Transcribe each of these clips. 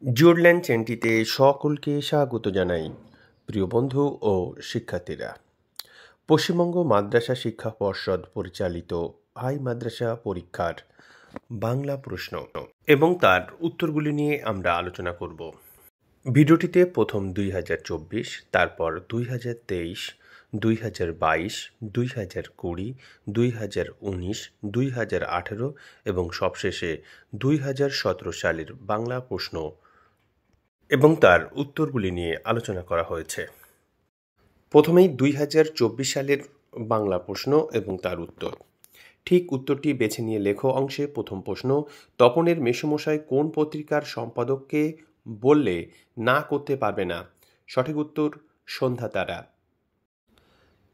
জুরল্যান্ড চ্যানেলটিতে সকলকে স্বাগত জানাই। প্রিয় বন্ধু ও শিক্ষার্থীরা, পশ্চিমবঙ্গ মাদ্রাসা শিক্ষা পর্ষদ পরিচালিত হাই মাদ্রাসা পরীক্ষার বাংলা প্রশ্ন এবং তার উত্তরগুলি নিয়ে আমরা আলোচনা করব। ভিডিওটিতে প্রথম 2024, তারপর 2023, 2022, 2020, 2019, 2018 এবং সবশেষে 2017 সালের বাংলা প্রশ্ন এবং তার উত্তরগুলি নিয়ে আলোচনা করা হয়েছে। প্রথমেই 2024 সালের বাংলা প্রশ্ন এবং তার উত্তর। ঠিক উত্তরটি বেছে নিয়ে লেখো অংশে প্রথম প্রশ্ন, তপনের মেসোমশাই কোন পত্রিকার সম্পাদককে বললে না করতে পারবে না? সঠিক উত্তর সন্ধ্যা তারা।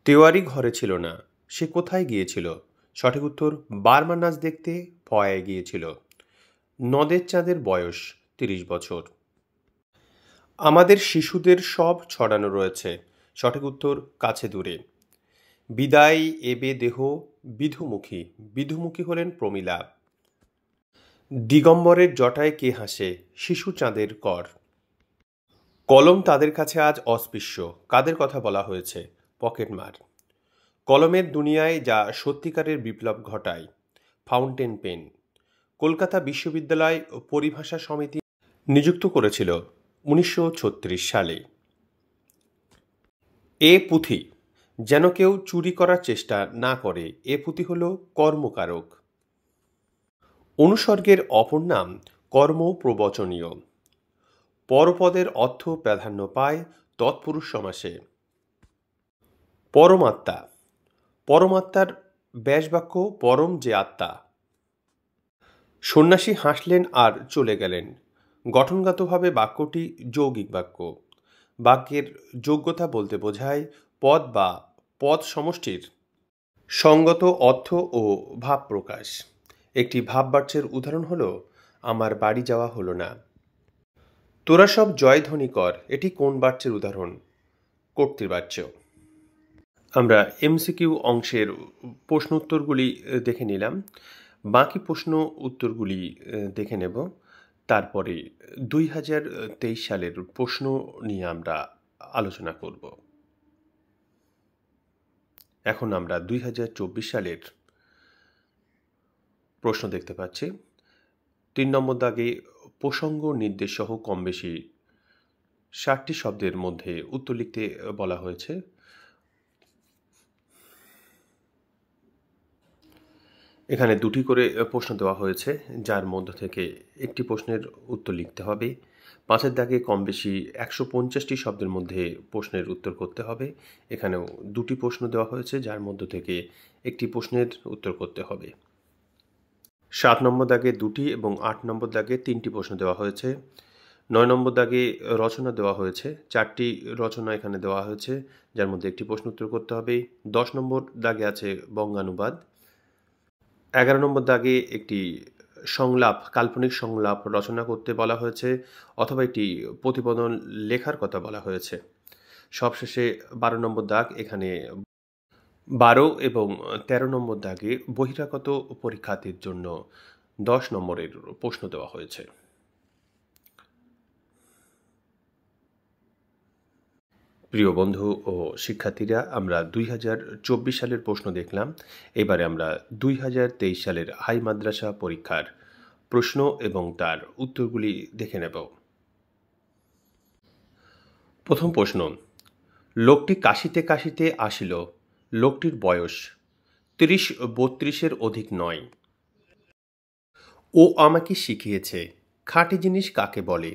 তেওয়ারি ঘরে ছিল না, সে কোথায় গিয়েছিল? সঠিক উত্তর বার্মা নাচ দেখতে ফয়ায় গিয়েছিল। নদের চাঁদের বয়স 30 বছর। আমাদের শিশুদের সব ছড়ানো রয়েছে। সঠিক উত্তর কাছে দূরে। বিদায় এবে দেহ বিধুমুখী, বিধুমুখী হলেন প্রমীলা। দিগম্বরের জটায় কে হাসে? শিশু চাঁদের কর। কলম তাদের কাছে আজ অস্পৃশ্য, কাদের কথা বলা হয়েছে? পকেটমার। কলমের দুনিয়ায় যা সত্যিকারের বিপ্লব ঘটায়, ফাউন্টেন পেন। কলকাতা বিশ্ববিদ্যালয় পরিভাষা সমিতি নিযুক্ত করেছিল 1936 সালে। এ পুঁথি, যেন কেউ চুরি করার চেষ্টা না করে, এ পুঁথি হল কর্মকারক। অনুসর্গের অপর নাম কর্মপ্রবচনীয়। পরপদের অর্থ প্রাধান্য পায় তৎপুরুষ সমাসে। পরমাত্মা, পরমাত্মার ব্যাসবাক্য পরম যে আত্মা। সন্ন্যাসী হাসলেন আর চলে গেলেন। গঠনগতভাবে বাক্যটি যৌগিক বাক্য। বাক্যের যোগ্যতা বলতে বোঝায় পদ বা পদ সমষ্টির সঙ্গত অর্থ ও ভাব প্রকাশ। একটি ভাববাচ্যের উদাহরণ হল আমার বাড়ি যাওয়া হলো না। তোরা সব জয়ধ্বনি কর, এটি কোন বাচ্যের উদাহরণ? কর্তৃবাচ্য। আমরা এমসিকিউ অংশের প্রশ্ন উত্তরগুলি দেখে নিলাম। বাকি প্রশ্ন উত্তরগুলি দেখে নেব। তারপরে 2023 সালের প্রশ্ন নিয়ে আমরা আলোচনা করব। এখন আমরা 2024 সালের প্রশ্ন দেখতে পাচ্ছি। 3 নম্বর দাগে প্রসঙ্গ নির্দেশ সহ কম বেশি 60টি শব্দের মধ্যে উত্তর লিখতে বলা হয়েছে। এখানে 2টি করে প্রশ্ন দেওয়া হয়েছে, যার মধ্য থেকে একটি প্রশ্নের উত্তর লিখতে হবে। 5 দাগে কম বেশি 150টি শব্দের মধ্যে প্রশ্নের উত্তর করতে হবে। এখানেও 2টি প্রশ্ন দেওয়া হয়েছে, যার মধ্য থেকে একটি প্রশ্নের উত্তর করতে হবে। 7 নম্বর দাগে 2টি এবং 8 নম্বর দাগে 3টি প্রশ্ন দেওয়া হয়েছে। 9 নম্বর দাগে রচনা দেওয়া হয়েছে, 4টি রচনা এখানে দেওয়া হয়েছে, যার মধ্যে একটি প্রশ্ন উত্তর করতে হবে। 10 নম্বর দাগে আছে বঙ্গানুবাদ। 11 নম্বর দাগে একটি সংলাপ, কাল্পনিক সংলাপ রচনা করতে বলা হয়েছে অথবা একটি প্রতিবেদন লেখার কথা বলা হয়েছে। সবশেষে 12 নম্বর দাগ, এখানে 12 এবং 13 নম্বর দাগে বহিরাগত পরীক্ষার্থীর জন্য 10 নম্বরের প্রশ্ন দেওয়া হয়েছে। প্রিয় বন্ধু ও শিক্ষার্থীরা, আমরা 2024 সালের প্রশ্ন দেখলাম। এবারে আমরা 2023 সালের হাই মাদ্রাসা পরীক্ষার প্রশ্ন এবং তার উত্তরগুলি দেখে নেব। প্রথম প্রশ্ন, লোকটি কাশিতে কাশিতে আসিল, লোকটির বয়স 30-32-এর অধিক নয়। ও আমাকে শিখিয়েছে, খাঁটি জিনিস কাকে বলে?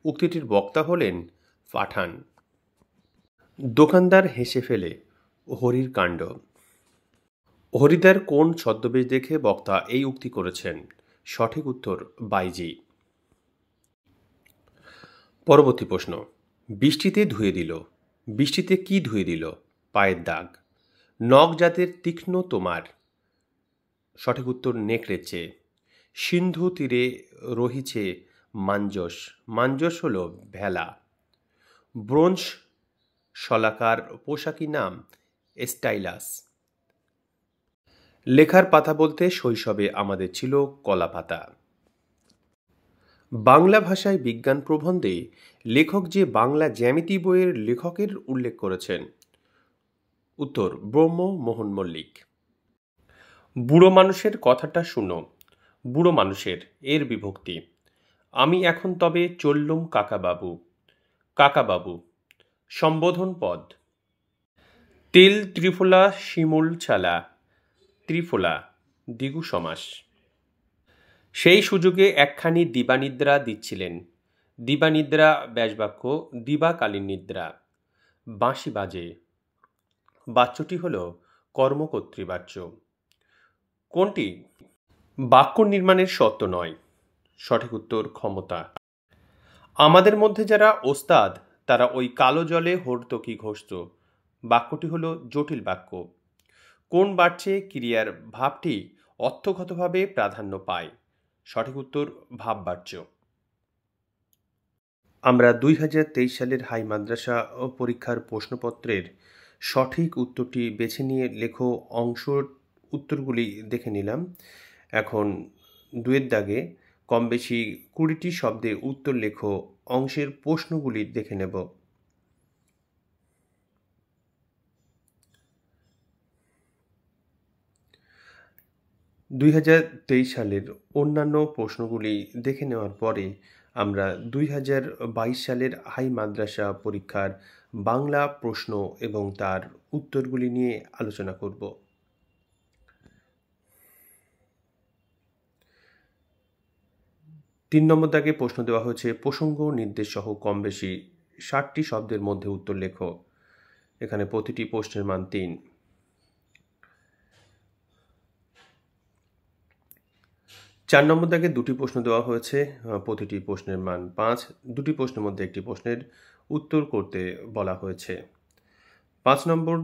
উক্তিটির বক্তা হলেন পাঠান। দোকানদার হেসে ফেলে, হরির কাণ্ড। হরিদার কোন ছদ্মবেশ দেখে বক্তা এই উক্তি করেছেন? সঠিক উত্তর বাইজি। পরবর্তী প্রশ্ন, বৃষ্টিতে ধুয়ে দিল, বৃষ্টিতে কি ধুয়ে দিল? পায়ের দাগ। নখ জাতের তীক্ষ্ণ তোমার? সঠিক উত্তর নেকড়ের চেয়ে। সিন্ধু তীরে রহিছে মাঞ্জস, মাঞ্জস হল ভেলা। ব্রোঞ্জ শলাকার পোশাকি নাম স্টাইলাস। লেখার পাতা বলতে শৈশবে আমাদের ছিল কলা পাতা। বাংলা ভাষায় বিজ্ঞান প্রবন্ধে লেখক যে বাংলা জ্যামিতি বইয়ের লেখকের উল্লেখ করেছেন? উত্তর ব্রহ্ম মোহন মল্লিক। বুড়ো মানুষের কথাটা শুনো। বুড়ো মানুষের এর বিভক্তি: আমি এখন তবে চললুম কাকাবাবু। কাকাবাবু সম্বোধন পদ: তেল ত্রিফলা শিমুল ছালা। ত্রিফলা দ্বিগু সমাস। সেই সুযোগে একখানি দিবানিদ্রা দিচ্ছিলেন। দিবানিদ্রা ব্যাসবাক্য দিবাকালীন নিদ্রা। বাঁশি বাজে। বাচ্যটি হল কর্মকর্তৃবাচ্য। কোনটি বাক্য নির্মাণের সত্য নয়? সঠিক উত্তর ক্ষমতা। আমাদের মধ্যে যারা ওস্তাদ তারা ওই কালো জলে হর্তকি ঘষত। বাক্যটি হল জটিল বাক্য। কোন বাচ্যে ক্রিয়ার ভাবটি অর্থগতভাবে প্রাধান্য পায়? সঠিক উত্তর ভাববাচ্য। আমরা 2023 সালের হাই মাদ্রাসা পরীক্ষার প্রশ্নপত্রের সঠিক উত্তরটি বেছে নিয়ে লেখো অংশের উত্তরগুলি দেখে নিলাম। এখন 2-এর দাগে কম বেশি 20টি শব্দে উত্তর লেখো অংশের প্রশ্নগুলি দেখে নেব। সালের অন্যান্য প্রশ্নগুলি দেখে নেওয়ার পরে আমরা 2022 সালের হাই মাদ্রাসা পরীক্ষার বাংলা প্রশ্ন এবং তার উত্তরগুলি নিয়ে আলোচনা করব। 3 নম্বর দাগে প্রশ্ন দেওয়া হয়েছে প্রসঙ্গ নির্দেশ সহ কম বেশি 60টি শব্দের মধ্যে উত্তর লেখো। এখানে প্রতিটি প্রশ্নের মান 3। 4 নম্বর দাগে 2টি প্রশ্ন দেওয়া হয়েছে, প্রতিটি প্রশ্নের মান 5। 2টি প্রশ্নের মধ্যে একটি প্রশ্নের উত্তর করতে বলা হয়েছে। 5 নম্বর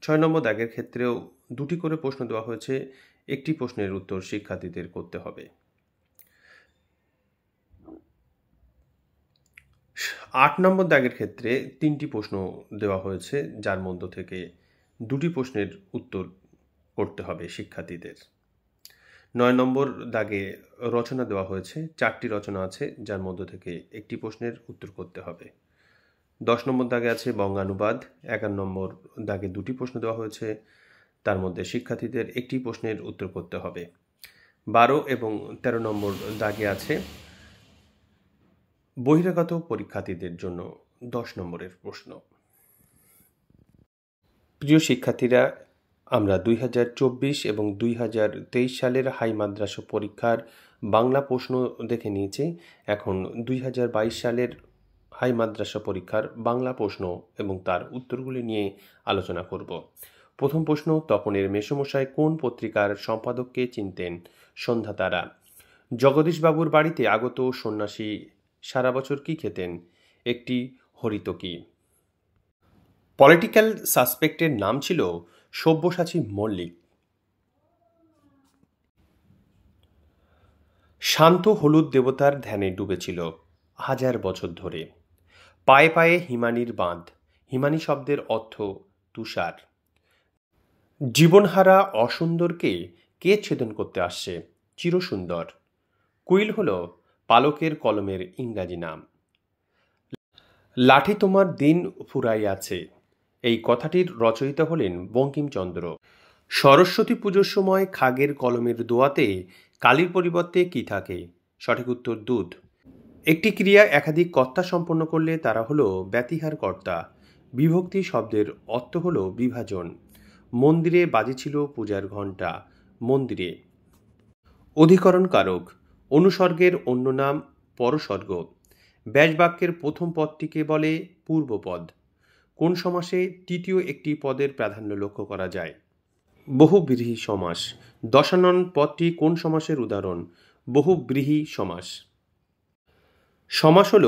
6 নম্বর দাগের ক্ষেত্রেও 2টি করে প্রশ্ন দেওয়া হয়েছে, একটি প্রশ্নের উত্তর শিক্ষার্থীদের করতে হবে। 8 নম্বর দাগের ক্ষেত্রে 3টি প্রশ্ন দেওয়া হয়েছে, যার মধ্য থেকে 2টি প্রশ্নের উত্তর করতে হবে শিক্ষার্থীদের। 9 নম্বর দাগে রচনা দেওয়া হয়েছে, 4টি রচনা আছে, যার মধ্য থেকে একটি প্রশ্নের উত্তর করতে হবে। 10 নম্বর দাগে আছে বঙ্গানুবাদ। 11 নম্বর দাগে 2টি প্রশ্ন দেওয়া হয়েছে, তার মধ্যে শিক্ষার্থীদের একটি প্রশ্নের উত্তর করতে হবে। 12 এবং 13 নম্বর দাগে আছে বহিরাগত পরীক্ষার্থীদের জন্য 10 নম্বরের প্রশ্ন। প্রিয় শিক্ষার্থীরা, আমরা 2024 এবং 2023 সালের হাই মাদ্রাসা পরীক্ষার বাংলা প্রশ্ন দেখে নিয়েছি। এখন 2022 সালের হাই মাদ্রাসা পরীক্ষার বাংলা প্রশ্ন এবং তার উত্তরগুলি নিয়ে আলোচনা করব। প্রথম প্রশ্ন: তপনের মেসোমশাই কোন পত্রিকার সম্পাদককে চিনতেন? সন্ধ্যা তারা। জগদীশবাবুর বাড়িতে আগত সন্ন্যাসী সারা বছর কি খেতেন? একটি হরিতকি। পলিটিক্যাল সাসপেক্টের নাম ছিল সব্যসাচী মল্লিক। শান্ত হলুদ দেবতার ধ্যানে ডুবেছিল 1000 বছর ধরে। পায়ে পায়ে হিমানির বাঁধ। হিমানি শব্দের অর্থ তুষার। জীবনহারা অসুন্দরকে কে ছেদন করতে আসছে? চিরসুন্দর। কুইল হল পালকের কলমের ইংরাজি নাম। লাঠি তোমার দিন ফুরাইয়াছে, এই কথাটির রচয়িতা হলেন বঙ্কিমচন্দ্র। সরস্বতী পুজোর সময় খাগের কলমের দোয়াতে কালির পরিবর্তে কি থাকে? সঠিক উত্তর দুধ। একটি ক্রিয়া একাধিক কর্তা সম্পন্ন করলে তারা হলো ব্যতিহার কর্তা। বিভক্তি শব্দের অর্থ হলো বিভাজন। মন্দিরে বাজেছিল পূজার ঘণ্টা। মন্দিরে। অধিকরণ কারক। অনুসর্গের অন্য নাম পরসর্গ। ব্যাসবাক্যের প্রথম পদটিকে বলে পূর্বপদ। কোন সমাসে তৃতীয় একটি পদের প্রাধান্য লক্ষ্য করা যায়? বহুব্রীহি সমাস। দশানন পদটি কোন সমাসের উদাহরণ? বহুব্রীহি সমাস। সমাস হল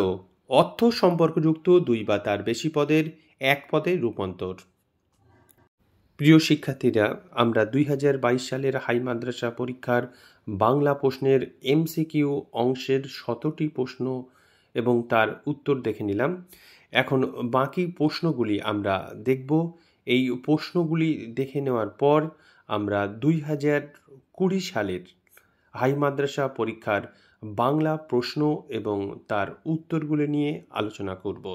অর্থ সম্পর্কযুক্ত দুই বা তার বেশি পদের এক পদে রূপান্তর। প্রিয় শিক্ষার্থীরা, আমরা 2022 সালের হাই মাদ্রাসা পরীক্ষার বাংলা প্রশ্নের MCQ অংশের 17টি প্রশ্ন এবং তার উত্তর দেখে নিলাম। এখন বাকি প্রশ্নগুলি আমরা দেখব। এই প্রশ্নগুলি দেখে নেওয়ার পর আমরা 2020 সালের হাই মাদ্রাসা পরীক্ষার বাংলা প্রশ্ন এবং তার উত্তরগুলি নিয়ে আলোচনা করব।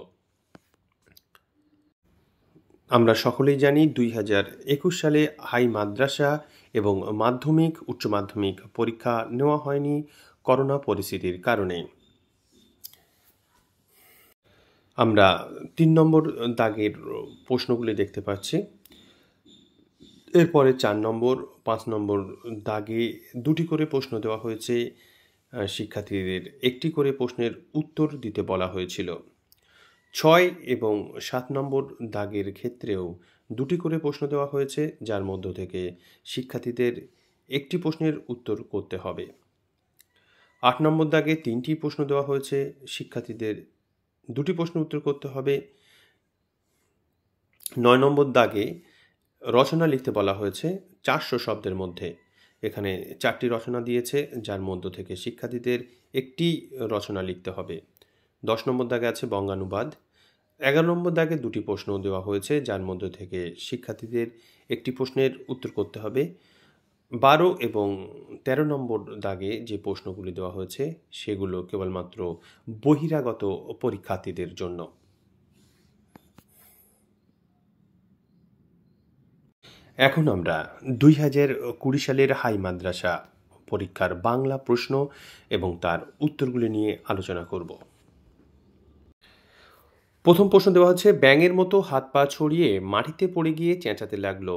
আমরা সকলেই জানি 2021 সালে হাই মাদ্রাসা এবং মাধ্যমিক উচ্চ মাধ্যমিক পরীক্ষা নেওয়া হয়নি করোনা পরিস্থিতির কারণে। আমরা 3 নম্বর দাগের প্রশ্নগুলি দেখতে পাচ্ছি। এরপরে 4 নম্বর 5 নম্বর দাগে 2টি করে প্রশ্ন দেওয়া হয়েছে। শিক্ষার্থীদের একটি করে প্রশ্নের উত্তর দিতে বলা হয়েছিল। 6 এবং 7 নম্বর দাগের ক্ষেত্রেও 2টি করে প্রশ্ন দেওয়া হয়েছে, যার মধ্য থেকে শিক্ষার্থীদের একটি প্রশ্নের উত্তর করতে হবে। 8 নম্বর দাগে 3টি প্রশ্ন দেওয়া হয়েছে, শিক্ষার্থীদের 2টি প্রশ্নের উত্তর করতে হবে। 9 নম্বর দাগে রচনা লিখতে বলা হয়েছে 400 শব্দের মধ্যে। এখানে 4টি রচনা দিয়েছে, যার মধ্য থেকে শিক্ষার্থীদের একটি রচনা লিখতে হবে। 10 নম্বর দাগে আছে বঙ্গানুবাদ। 11 নম্বর দাগে 2টি প্রশ্ন দেওয়া হয়েছে, যার মধ্য থেকে শিক্ষার্থীদের একটি প্রশ্নের উত্তর করতে হবে। 12 এবং 13 নম্বর দাগে যে প্রশ্নগুলি দেওয়া হয়েছে সেগুলো কেবলমাত্র বহিরাগত পরীক্ষার্থীদের জন্য। এখন আমরা 2020 সালের হাই মাদ্রাসা পরীক্ষার বাংলা প্রশ্ন এবং তার উত্তরগুলি নিয়ে আলোচনা করব। প্রথম প্রশ্ন দেওয়া হচ্ছে, ব্যাঙের মতো হাত পা ছড়িয়ে মাটিতে পড়ে গিয়ে চেঁচাতে লাগলো।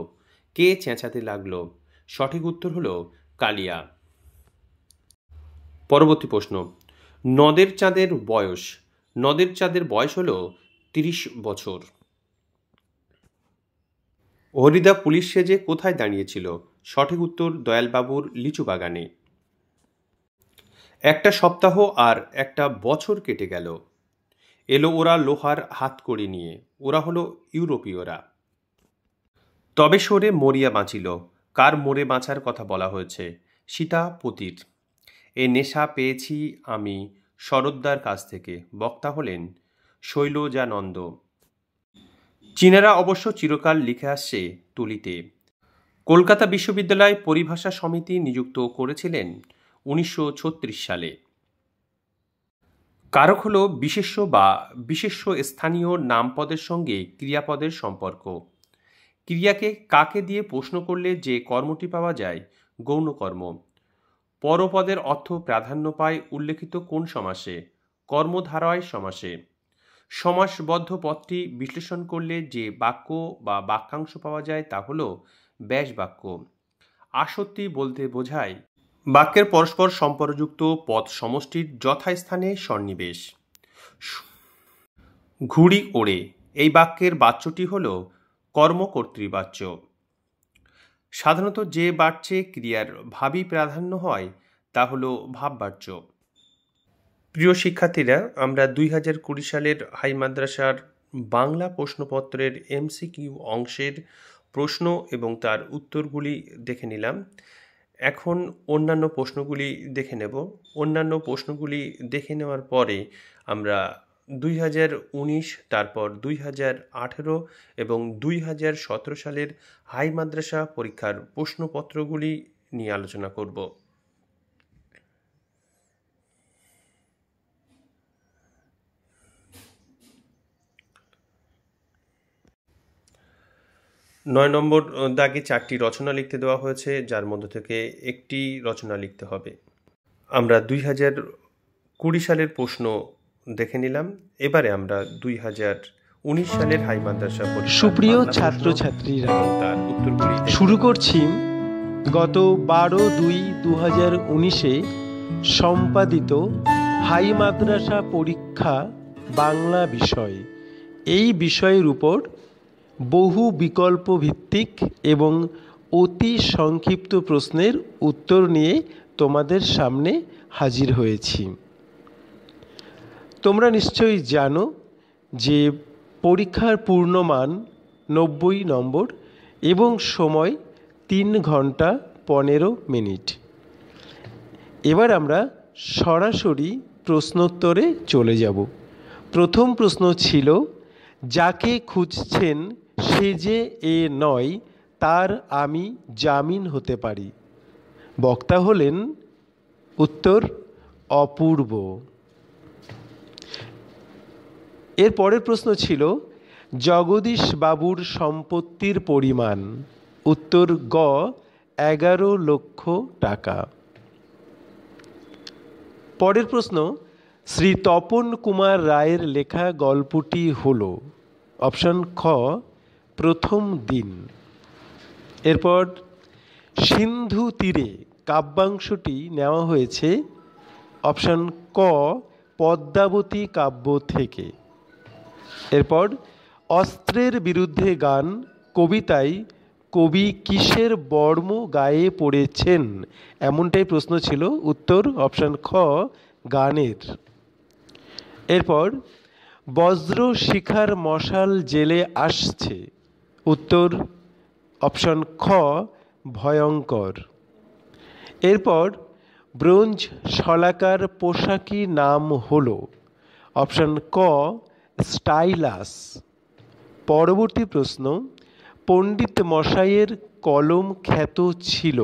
কে চেঁচাতে লাগলো? সঠিক উত্তর হলো কালিয়া। পরবর্তী প্রশ্ন, নদের চাঁদের বয়স। নদের চাঁদের বয়স হলো 30 বছর। হরিদা পুলিশ সেজে কোথায় দাঁড়িয়েছিল? সঠিক উত্তর দয়ালবাবুর লিচু বাগানে। একটা সপ্তাহ আর একটা বছর কেটে গেল। এলো ওরা লোহার হাতকড়ি নিয়ে। ওরা হলো ইউরোপীয়রা। তবে সরে মরিয়া বাঁচিল। কার মরে বাঁচার কথা বলা হয়েছে? সীতাপতির। এ নেশা পেয়েছি আমি শরৎদার কাছ থেকে। বক্তা হলেন শৈলজানন্দ। চীনারা অবশ্য চিরকাল লিখে আসছে তুলিতে। কলকাতা বিশ্ববিদ্যালয় পরিভাষা সমিতি নিযুক্ত করেছিলেন 1936 সালে। কারক হল বিশেষ্য বা বিশেষ্য স্থানীয় নামপদের সঙ্গে ক্রিয়াপদের সম্পর্ক। ক্রিয়াকে কাকে দিয়ে প্রশ্ন করলে যে কর্মটি পাওয়া যায়? গৌণকর্ম। পরপদের অর্থ প্রাধান্য পায় উল্লেখিত কোন সমাসে? কর্মধারয় সমাসে। সমাসবদ্ধ পদটি বিশ্লেষণ করলে যে বাক্য বা বাক্যাংশ পাওয়া যায় তা হল ব্যাস বাক্য। আসত্তি বলতে বোঝায় বাক্যের পরস্পর সম্পর্কযুক্ত পদ সমষ্টির যথাস্থানে সন্নিবেশ। ঘুড়ি ওড়ে এই বাক্যের বাচ্যটি হল কর্মকর্তৃবাচ্য। সাধারণত যে বাচ্যে ক্রিয়ার ভাবী প্রাধান্য হয় তা হল ভাববাচ্য। প্রিয় শিক্ষার্থীরা, আমরা 2020 সালের হাই মাদ্রাসার বাংলা প্রশ্নপত্রের MCQ অংশের প্রশ্ন এবং তার উত্তরগুলি দেখে নিলাম। এখন অন্যান্য প্রশ্নগুলি দেখে নেব। অন্যান্য প্রশ্নগুলি দেখে নেওয়ার পরে আমরা 2019, তারপর 2018 এবং 2017 সালের হাই মাদ্রাসা পরীক্ষার প্রশ্নপত্রগুলি নিয়ে আলোচনা করব। নয় নম্বর দাগে 4টি রচনা লিখতে দেওয়া হয়েছে, যার মধ্য থেকে একটি রচনা লিখতে হবে। আমরা 2020 সালের প্রশ্ন দেখে নিলাম। এবারে আমরা 2019 সালের হাই মাদ্রাসা পরীক্ষা। সুপ্রিয় ছাত্রছাত্রীরা, তার উত্তরগুলি শুরু করছি গত 12/2/2019-এ সম্পাদিত হাই মাদ্রাসা পরীক্ষা বাংলা বিষয়। এই বিষয়ের উপর বহু বিকল্প ভিত্তিক এবং অতি সংক্ষিপ্ত প্রশ্নের উত্তর নিয়ে তোমাদের সামনে হাজির হয়েছি। তোমরা নিশ্চয়ই জানো যে পরীক্ষার পূর্ণমান 90 নম্বর এবং সময় 3 ঘন্টা 15 মিনিট। এবার আমরা সরাসরি প্রশ্নোত্তরে চলে যাব। প্রথম প্রশ্ন ছিল, যাকে খুঁজছেন সে যে এ নয়, তার আমি জামিন হতে পারি। বক্তা হলেন উত্তর অপূর্ব। এর পরের প্রশ্ন ছিল জগদীশ বাবুর সম্পত্তির পরিমাণ। উত্তর গ 11 লক্ষ টাকা। পরের প্রশ্ন শ্রী তপন কুমার রায়ের লেখা গল্পটি হল। অপশন খ প্রথম দিন। এরপর সিন্ধু তীরে কাব্যাংশটি নেওয়া হয়েছে। অপশন ক পদ্মাবতী কাব্য থেকে। এরপর অস্ত্রের বিরুদ্ধে গান কবিতায় কবি কিসের বর্ম গায়ে পড়েছেন, এমনটাই প্রশ্ন ছিল। উত্তর অপশন খ গানের। এরপর বজ্র শিখার মশাল জেলে আসছে। উত্তর অপশন খ ভয়ঙ্কর। এরপর ব্রোঞ্জ শলাকার পোশাকি নাম হল। অপশন ক স্টাইলাস। পরবর্তী প্রশ্ন পণ্ডিত মশাইয়ের কলম খ্যাত ছিল।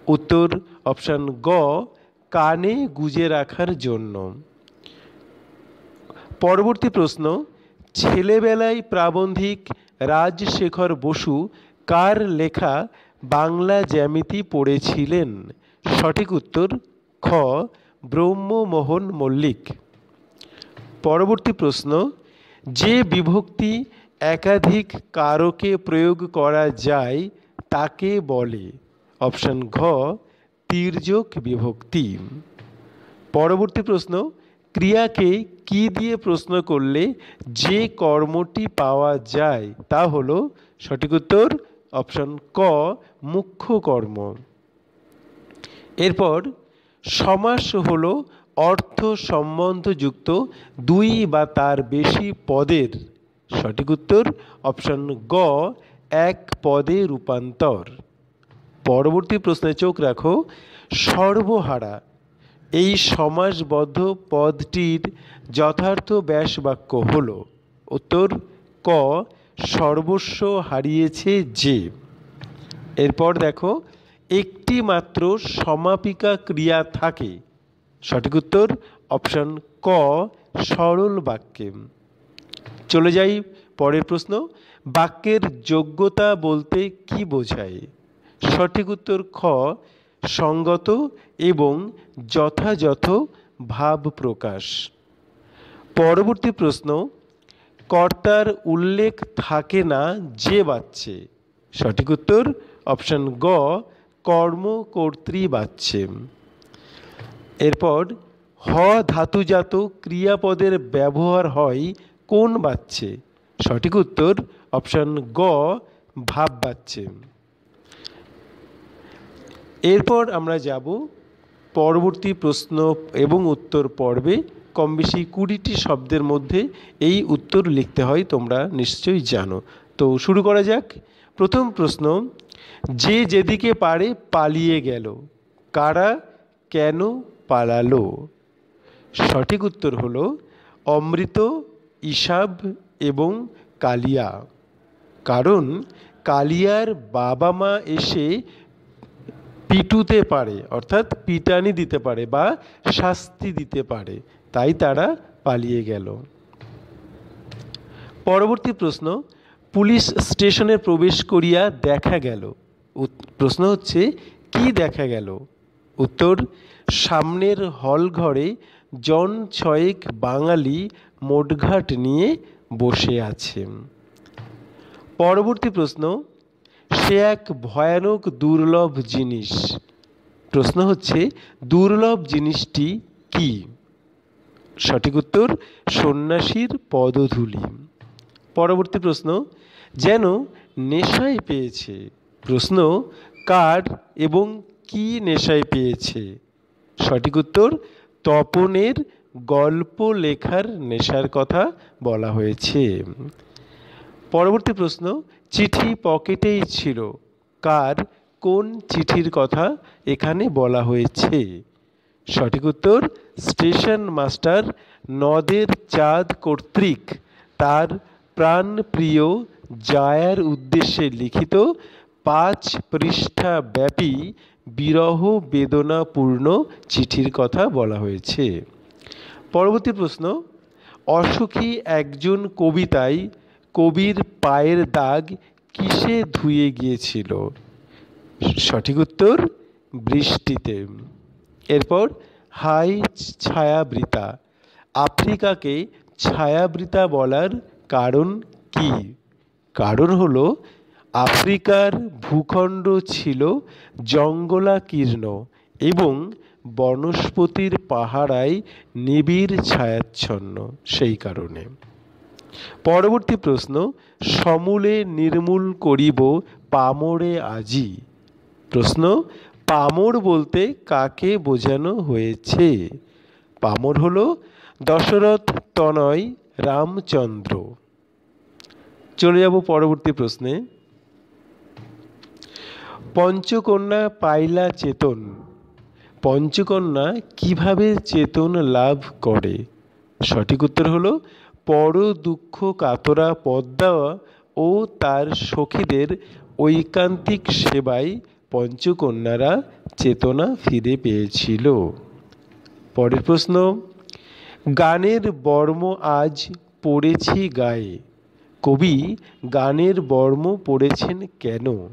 উত্তর অপশন গ কানে গুজে রাখার জন্য। পরবর্তী প্রশ্ন ছেলেবেলায় প্রাবন্ধিক রাজশেখর বসু কার লেখা বাংলা জ্যামিতি পড়েছিলেন? সঠিক উত্তর খ ব্রহ্মমোহন মল্লিক। পরবর্তী প্রশ্ন যে বিভক্তি একাধিক কারকে প্রয়োগ করা যায় তাকে বলে? অপশন ঘ তির্যক বিভক্তি। পরবর্তী প্রশ্ন ক্রিয়াকে কি দিয়ে প্রশ্ন করলে যে কর্মটি পাওয়া যায় তা হলো? সঠিক উত্তর অপশন ক মুখ্য কর্ম। এরপর সমাস হলো অর্থ সম্বন্ধযুক্ত দুই বা তার বেশি পদের। সঠিক উত্তর অপশন গ এক পদে রূপান্তর। পরবর্তী প্রশ্নে চোখ রাখো সর্বহারা এই সমাসবদ্ধ পদটির যথার্থ ব্যাসবাক্য হল। উত্তর ক সর্বস্ব হারিয়েছে যে। এরপর দেখো একটি মাত্র সমাপিকা ক্রিয়া থাকে। সঠিক উত্তর অপশন ক সরল বাক্যে। চলে যাই পরের প্রশ্ন বাক্যের যোগ্যতা বলতে কি বোঝায়? সঠিক উত্তর খ সঙ্গত এবং যথাযথ ভাব প্রকাশ। পরবর্তী প্রশ্ন কর্তার উল্লেখ থাকে না যে বাচ্যে। সঠিক উত্তর অপশন গ কর্মকর্তৃবাচ্যে। এরপর হ ধাতুজাত ক্রিয়াপদের ব্যবহার হয় কোন বাচ্যে? সঠিক উত্তর অপশন গ ভাব বাচ্যে। এরপর আমরা যাব পরবর্তী প্রশ্ন এবং উত্তর পর্বে। কম বেশি 20টি শব্দের মধ্যে এই উত্তর লিখতে হয়, তোমরা নিশ্চয়ই জানো। তো শুরু করা যাক। প্রথম প্রশ্ন যে যেদিকে পারে পালিয়ে গেল, কারা কেন পালালো? সঠিক উত্তর হলো অমৃত, ইসাব এবং কালিয়া। কারণ কালিয়ার বাবা মা এসে পিটুতে পারে, অর্থাৎ পিটানি দিতে পারে বা শাস্তি দিতে পারে, তাই তারা পালিয়ে গেল। পরবর্তী প্রশ্ন পুলিশ স্টেশনে প্রবেশ করিয়া দেখা গেল। প্রশ্ন হচ্ছে কি দেখা গেল? উত্তর সামনের হল ঘরে জন ছয়েক বাঙালি মোটঘাট নিয়ে বসে আছে। পরবর্তী প্রশ্ন সে এক ভয়ানক দুর্লভ জিনিস। প্রশ্ন হচ্ছে দুর্লভ জিনিসটি কি? সঠিক উত্তর সন্ন্যাসীর পদধূলি। পরবর্তী প্রশ্ন যেন নেশায় পেয়েছে। প্রশ্ন কার এবং কি নেশায় পেয়েছে? সঠিক উত্তর তপনের গল্প লেখার নেশার কথা বলা হয়েছে। পরবর্তী প্রশ্ন চিঠি পকেটেই ছিল, কার কোন চিঠির কথা এখানে বলা হয়েছে? সঠিক উত্তর স্টেশন মাস্টার নদের চাঁদ কর্তৃক তার প্রাণপ্রিয় জায়ার উদ্দেশ্যে লিখিত 5 পৃষ্ঠা ব্যাপী বিরহ বেদনাপূর্ণ চিঠির কথা বলা হয়েছে। পরবর্তী প্রশ্ন, অসুখী একজন কবিতায় কবির পায়ের দাগ কিসে ধুয়ে গিয়েছিল? সঠিক উত্তর বৃষ্টিতে। এরপর হাই ছায়াবৃতা, আফ্রিকাকে ছায়াবৃতা বলার কারণ কি? কারণ হলো আফ্রিকার ভূখণ্ড ছিল জঙ্গলাকীর্ণ এবং বনস্পতির পাহারায় নিবিড় ছায়াচ্ছন্ন, সেই কারণে। পরবর্তী প্রশ্ন, সমূলে নির্মূল করিব পামরে আজি। প্রশ্ন, পামর বলতে কাকে বোঝানো হয়েছে? পামর হলো দশরথ তনয় রামচন্দ্র। চলে যাব পরবর্তী প্রশ্নে। পঞ্চকন্যা পাইলা চেতন, পঞ্চকন্যা কিভাবে চেতন লাভ করে? সঠিক উত্তর হলো পর দুঃখ কাতরা পদ্মা ও তার সখীদের ঐকান্তিক সেবায় পঞ্চকন্যারা চেতনা ফিরে পেয়েছিল। পরের প্রশ্ন, গানের বর্ম আজ পড়েছি গায়ে। কবি গানের বর্ম পড়েছেন কেন?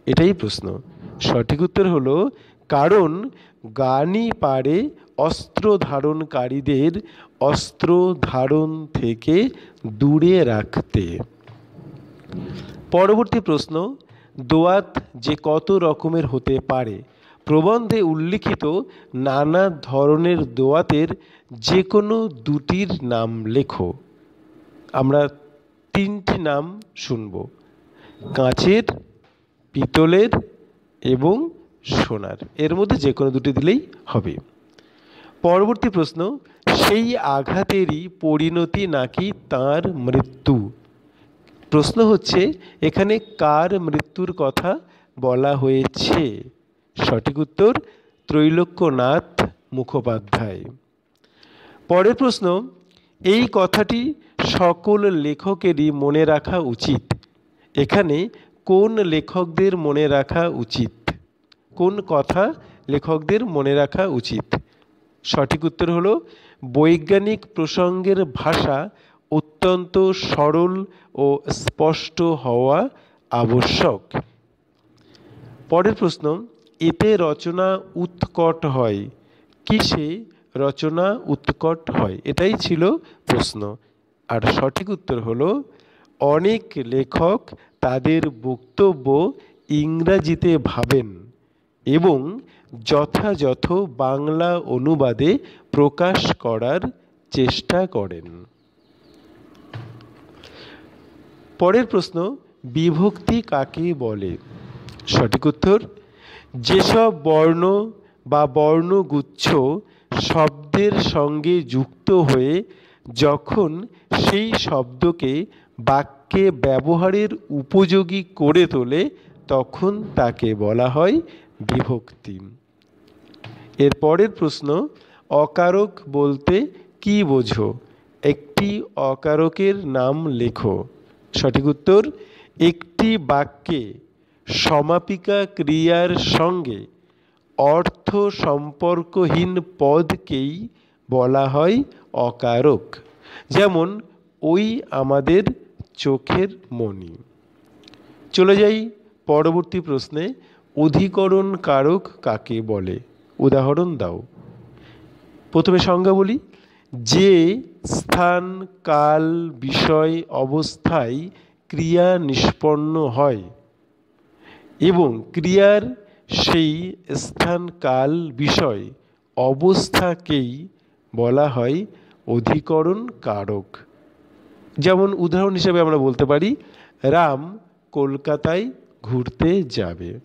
এটাই প্রশ্ন। সঠিক উত্তর হলো কারণ গানই পারে অস্ত্র ধারণকারীদের অস্ত্র ধারণ থেকে দূরে রাখতে। পরবর্তী প্রশ্ন, দোয়াত যে কত রকমের হতে পারে? প্রবন্ধে উল্লিখিত নানা ধরনের দোয়াতের যে কোনো দুটির নাম লেখো। আমরা তিনটি নাম শুনব, কাঁচের, পিতলের এবং সোনার। এর মধ্যে যে কোনো দুটি দিলেই হবে। পরবর্তী প্রশ্ন, সেই আঘাতেরই পরিণতি নাকি তার মৃত্যু? প্রশ্ন হচ্ছে এখানে কার মৃত্যুর কথা বলা হয়েছে? সঠিক উত্তর ত্রৈলোক্যনাথ মুখোপাধ্যায়। পরের প্রশ্ন, এই কথাটি সকল লেখকেরই মনে রাখা উচিত। এখানে কোন লেখকদের মনে রাখা উচিত? কোন কথা লেখকদের মনে রাখা উচিত? সঠিক উত্তর হলো বৈজ্ঞানিক প্রসঙ্গের ভাষা অত্যন্ত সরল ও স্পষ্ট হওয়া আবশ্যক। পরের প্রশ্ন, এতে রচনা উৎকট হয়। কিসে রচনা উৎকট হয়? এটাই ছিল প্রশ্ন। আর সঠিক উত্তর হলো অনেক লেখক তাদের বক্তব্য ইংরাজিতে ভাবেন এবং যথাযথ বাংলা অনুবাদে প্রকাশ করার চেষ্টা করেন। পরের প্রশ্ন, বিভক্তি কাকে বলে? সঠিক উত্তর যেসব বর্ণ বা বর্ণগুচ্ছ শব্দের সঙ্গে যুক্ত হয়ে যখন সেই শব্দকে বাক্যে ব্যবহারের উপযোগী করে তোলে তখন তাকে বলা হয় বিভক্তি। এর পরের প্রশ্ন, অকারক বলতে কি বোঝো? একটি অকারকের নাম লেখো। সঠিক উত্তর একটি বাক্যে সমাপিকা ক্রিয়ার সঙ্গে অর্থ সম্পর্কহীন পদকেই বলা হয় অকারক। যেমন ওই আমাদের চোখের মণি। চলে যাই পরবর্তী প্রশ্নে, অধিকরণ কারক কাকে বলে? উদাহরণ দাও। প্রথমে সংজ্ঞা বলি, যে স্থান কাল বিষয় অবস্থায় ক্রিয়া নিষ্পন্ন হয় এবং ক্রিয়ার সেই স্থান কাল বিষয় অবস্থাকেই বলা হয় অধিকরণ কারক। যেমন উদাহরণ হিসেবে আমরা বলতে পারি রাম কলকাতায় ঘুরতে যাবে।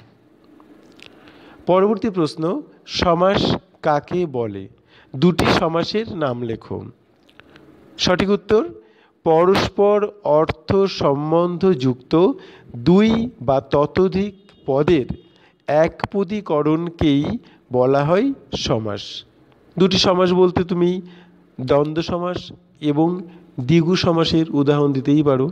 পরবর্তী প্রশ্ন, সমাস কাকে বলে? দুটি সমাসের নাম লেখো। সঠিক উত্তর পরস্পর অর্থ সম্বন্ধযুক্ত দুই বা ততোধিক পদের একপদীকরণকেই বলা হয় সমাস। দুটি সমাস বলতে তুমি দ্বন্দ্ব সমাস এবং দ্বিগু সমাসের উদাহরণ দিতেই পারো।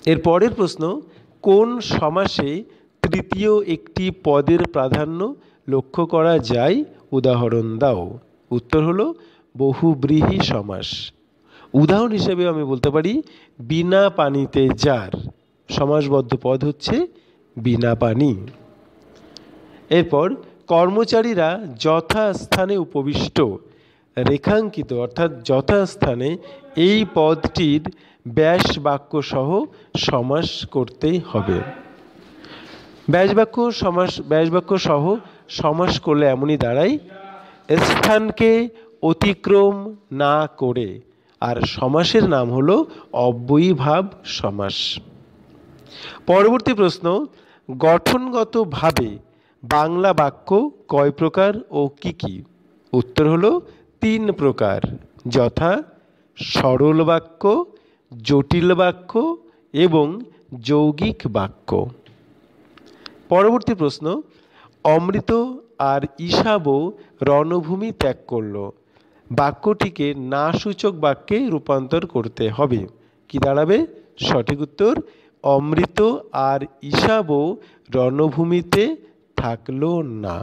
এর পরের প্রশ্ন, কোন সমাসে তৃতীয় একটি পদের প্রাধান্য লক্ষ্য করা যায়, উদাহরণ দাও। উত্তর হলো বহুব্রীহি সমাস। উদাহরণ হিসেবে আমি বলতে পারি বিনা পানিতে যার, সমাসবদ্ধ পদ হচ্ছে বিনা পানি। এরপর কর্মচারীরা যথাস্থানে উপবিষ্ট, রেখাঙ্কিত অর্থাৎ যথাস্থানে এই পদটির ব্যাস বাক্য সহ সমাস করতে হবে। ব্যাস বাক্য সহ সমাস করলে এমনই দাঁড়ায়, স্থানকে অতিক্রম না করে। আর সমাসের নাম হলো অব্যয়ীভাব সমাস। পরবর্তী প্রশ্ন, গঠনগতভাবে বাংলা বাক্য কয় প্রকার ও কি কি? উত্তর হলো 3 প্রকার, যথা সরল বাক্য, জটিল বাক্য এবং যৌগিক বাক্য। পরবর্তী প্রশ্ন, অমৃত আর ঈশাবও রণভূমি ত্যাগ করল, বাক্যটিকে না সূচক বাক্যে রূপান্তর করতে হবে। কি দাঁড়াবে? সঠিক উত্তর অমৃত আর ঈশাবও রণভূমিতে থাকলো না।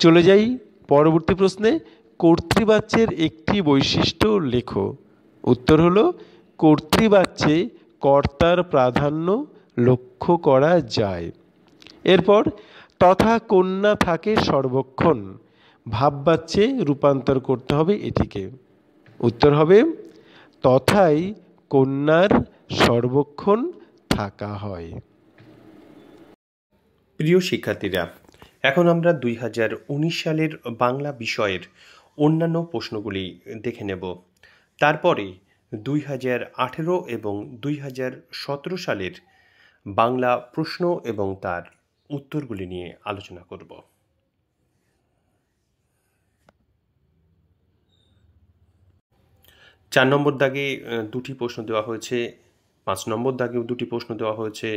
চলে যাই পরবর্তী প্রশ্নে, কর্তৃবাচ্যের একটি বৈশিষ্ট্য লেখো। উত্তর হলো কর্তৃবাচ্যে কর্তার প্রাধান্য লক্ষ্য করা যায়। এরপর তথা কন্যা থাকে সর্বক্ষণ, ভাববাচ্যে রূপান্তর করতে হবে এটিকে। উত্তর হবে তথাই কন্যার সর্বক্ষণ থাকা হয়। প্রিয় শিক্ষার্থীরা, এখন আমরা 2019 সালের বাংলা বিষয়ের অন্যান্য প্রশ্নগুলি দেখে নেব। তারপরে 2018 এবং 2017 সালের বাংলা প্রশ্ন এবং তার উত্তরগুলি নিয়ে আলোচনা করব। 4 নম্বর দাগে 2টি প্রশ্ন দেওয়া হয়েছে, 5 নম্বর দাগেও 2টি প্রশ্ন দেওয়া হয়েছে,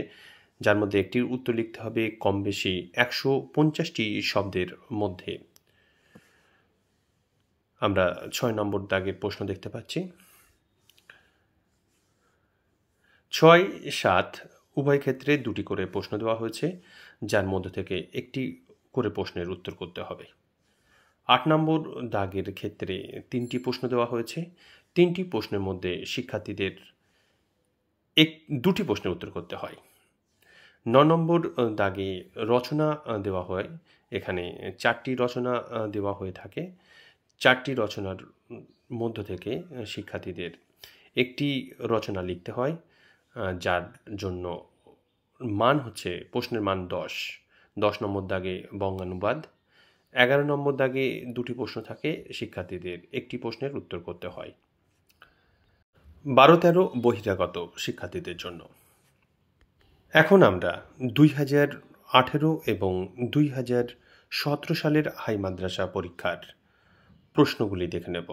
যার মধ্যে একটির উত্তর লিখতে হবে কম বেশি 150টি শব্দের মধ্যে। আমরা 6 নম্বর দাগের প্রশ্ন দেখতে পাচ্ছি। 6, 7 উভয় ক্ষেত্রে 2টি করে প্রশ্ন দেওয়া হয়েছে, যার মধ্যে থেকে একটি করে প্রশ্নের উত্তর করতে হবে। 8 নম্বর দাগের ক্ষেত্রে 3টি প্রশ্ন দেওয়া হয়েছে, 3টি প্রশ্নের মধ্যে শিক্ষার্থীদের 2টি প্রশ্নের উত্তর করতে হয়। 9 নম্বর দাগে রচনা দেওয়া হয়, এখানে 4টি রচনা দেওয়া হয়ে থাকে। 4টি রচনার মধ্য থেকে শিক্ষার্থীদের একটি রচনা লিখতে হয়, যার জন্য মান হচ্ছে প্রশ্নের মান 10। 10 নম্বর দাগে বঙ্গানুবাদ। 11 নম্বর দাগে 2টি প্রশ্ন থাকে, শিক্ষার্থীদের একটি প্রশ্নের উত্তর করতে হয়। 12-13 বহিরাগত শিক্ষার্থীদের জন্য। এখন আমরা 2018 এবং 2017 সালের হাই মাদ্রাসা পরীক্ষার প্রশ্নগুলি দেখে নেব।